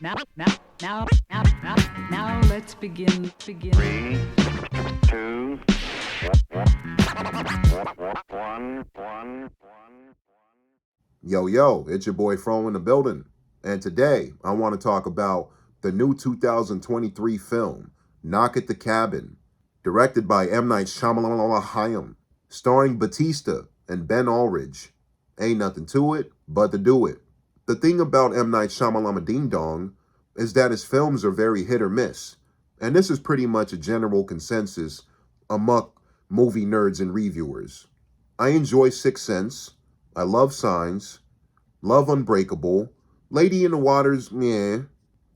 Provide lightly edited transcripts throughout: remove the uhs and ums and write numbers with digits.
Now let's begin. 3, 2, 1. Yo, it's your boy Fro in the building. And today, I want to talk about the new 2023 film, Knock at the Cabin, directed by M. Night Shyamalan, starring Batista and Ben Ulrich. Ain't nothing to it but to do it. The thing about M. Night Shyamalan Ding Dong is that his films are very hit or miss. And this is pretty much a general consensus among movie nerds and reviewers. I enjoy Sixth Sense. I love Signs, love Unbreakable, Lady in the Water's meh.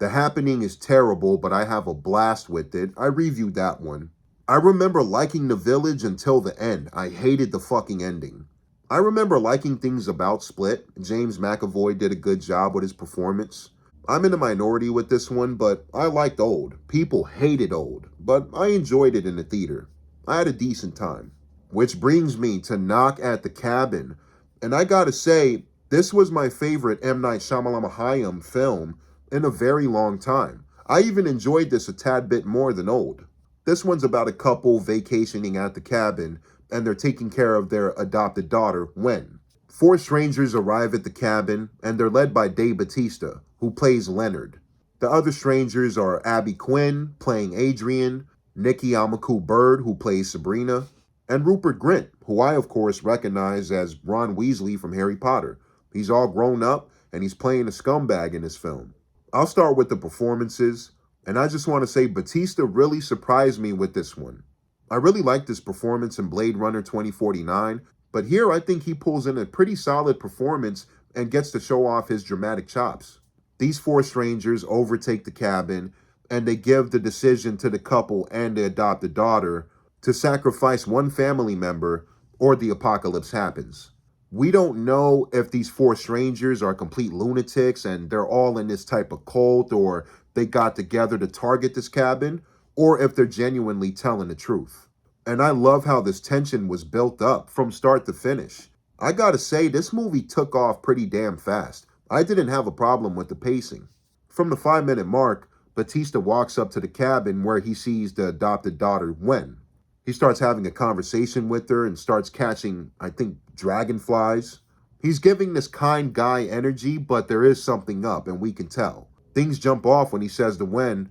The Happening is terrible, but I have a blast with it. I reviewed that one. I remember liking The Village until the end. I hated the fucking ending. I remember liking things about Split. James McAvoy did a good job with his performance. I'm in the minority with this one, but I liked Old. People hated Old, but I enjoyed it in the theater. I had a decent time. Which brings me to Knock at the Cabin. And I gotta say, this was my favorite M. Night Shyamalan film in a very long time. I even enjoyed this a tad bit more than Old. This one's about a couple vacationing at the cabin, and they're taking care of their adopted daughter, Wen. 4 strangers arrive at the cabin, and they're led by Dave Bautista, who plays Leonard. The other strangers are Abby Quinn, playing Adrian, Nikki Amaku Bird, who plays Sabrina, and Rupert Grint, who I, of course, recognize as Ron Weasley from Harry Potter. He's all grown up, and he's playing a scumbag in this film. I'll start with the performances, and I just want to say Bautista really surprised me with this one. I really liked his performance in Blade Runner 2049, but here I think he pulls in a pretty solid performance and gets to show off his dramatic chops. These 4 strangers overtake the cabin, and they give the decision to the couple and the adopted daughter to sacrifice one family member or the apocalypse happens. We don't know if these 4 strangers are complete lunatics and they're all in this type of cult, or they got together to target this cabin, or if they're genuinely telling the truth. And I love how this tension was built up from start to finish. I gotta say, this movie took off pretty damn fast. I didn't have a problem with the pacing. From the 5-minute mark, Batista walks up to the cabin where he sees the adopted daughter, Wen. He starts having a conversation with her and starts catching, I think, dragonflies. He's giving this kind guy energy, but there is something up, and we can tell. Things jump off when he says to Wen,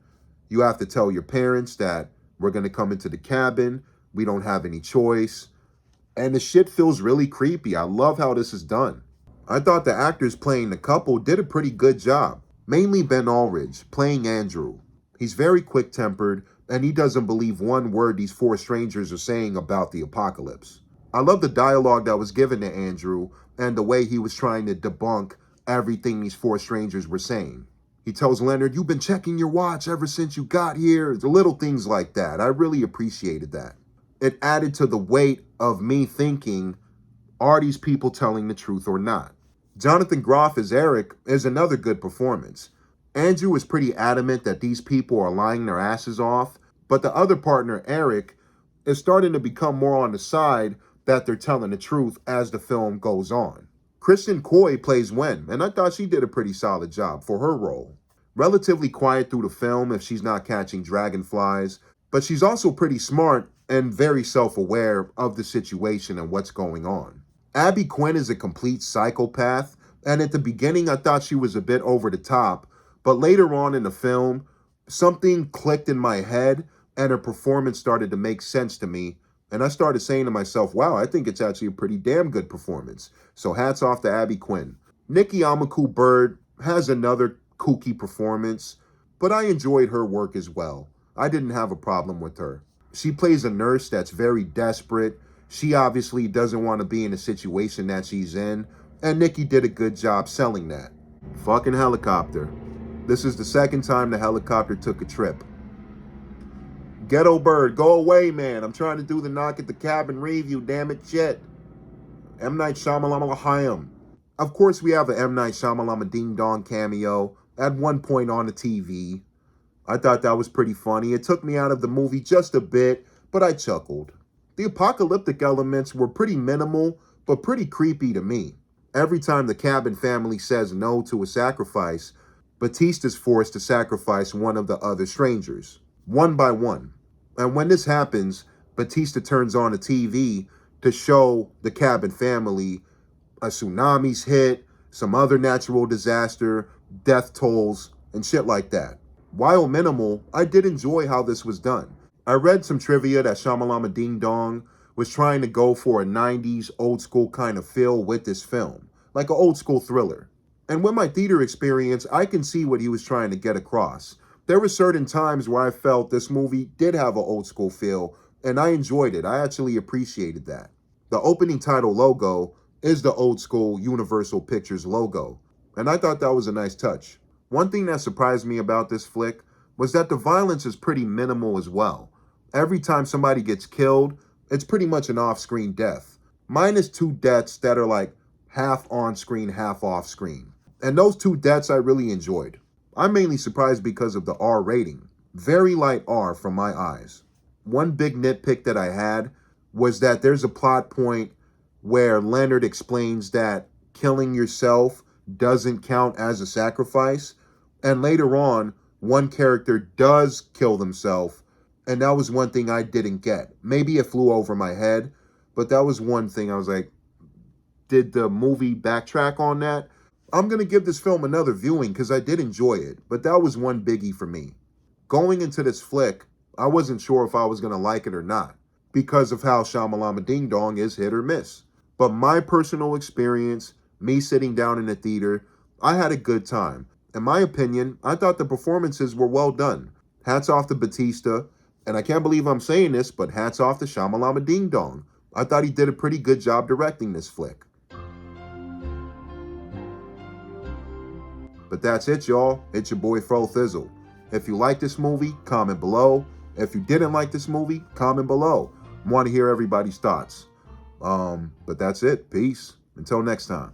"You have to tell your parents that we're going to come into the cabin. We don't have any choice." And the shit feels really creepy. I love how this is done. I thought the actors playing the couple did a pretty good job. Mainly Ben Ulrich, playing Andrew. He's very quick-tempered, and he doesn't believe one word these 4 strangers are saying about the apocalypse. I love the dialogue that was given to Andrew and the way he was trying to debunk everything these 4 strangers were saying. He tells Leonard, "You've been checking your watch ever since you got here." The little things like that. I really appreciated that. It added to the weight of me thinking, are these people telling the truth or not? Jonathan Groff as Eric is another good performance. Andrew is pretty adamant that these people are lying their asses off, but the other partner, Eric, is starting to become more on the side that they're telling the truth as the film goes on. Kristen Coy plays Wen, and I thought she did a pretty solid job for her role. Relatively quiet through the film if she's not catching dragonflies, but she's also pretty smart and very self-aware of the situation and what's going on. Abby Quinn is a complete psychopath, and at the beginning I thought she was a bit over the top, but later on in the film, something clicked in my head and her performance started to make sense to me, and I started saying to myself, wow, I think it's actually a pretty damn good performance. So hats off to Abby Quinn. Nikki Amaku Bird has another kooky performance, but I enjoyed her work as well. I didn't have a problem with her. She plays a nurse that's very desperate. She obviously doesn't want to be in the situation that she's in, and Nikki did a good job selling that. Fucking helicopter. This is the second time the helicopter took a trip. Ghetto Bird, go away, man. I'm trying to do the Knock at the Cabin review, damn it, shit. M. Night Shyamalan. Of course, we have an M. Night Shyamalan Ding Dong cameo at one point on the TV. I thought that was pretty funny. It took me out of the movie just a bit, but I chuckled. The apocalyptic elements were pretty minimal, but pretty creepy to me. Every time the cabin family says no to a sacrifice, Batista's forced to sacrifice one of the other strangers, one by one. And when this happens, Batista turns on the TV to show the Cabin family a tsunami's hit, some other natural disaster, death tolls, and shit like that. While minimal, I did enjoy how this was done. I read some trivia that Shamalama Ding Dong was trying to go for a 90s old school kind of feel with this film, like an old school thriller. And with my theater experience, I can see what he was trying to get across. There were certain times where I felt this movie did have an old school feel, and I enjoyed it. I actually appreciated that. The opening title logo is the old school Universal Pictures logo, and I thought that was a nice touch. One thing that surprised me about this flick was that the violence is pretty minimal as well. Every time somebody gets killed, it's pretty much an off-screen death. Minus 2 deaths that are like half on-screen, half off-screen. And those 2 deaths I really enjoyed. I'm mainly surprised because of the R rating. Very light R from my eyes. One big nitpick that I had was that there's a plot point where Leonard explains that killing yourself doesn't count as a sacrifice. And later on, one character does kill themselves, and that was one thing I didn't get. Maybe it flew over my head, but that was one thing I was like, did the movie backtrack on that? I'm going to give this film another viewing because I did enjoy it, but that was one biggie for me. Going into this flick, I wasn't sure if I was going to like it or not because of how Shamalama Ding Dong is hit or miss. But my personal experience, me sitting down in the theater, I had a good time. In my opinion, I thought the performances were well done. Hats off to Batista, and I can't believe I'm saying this, but hats off to Shamalama Ding Dong. I thought he did a pretty good job directing this flick. But that's it, y'all. It's your boy Fro Thizzle. If you like this movie, comment below. If you didn't like this movie, comment below. I want to hear everybody's thoughts. But that's it. Peace. Until next time.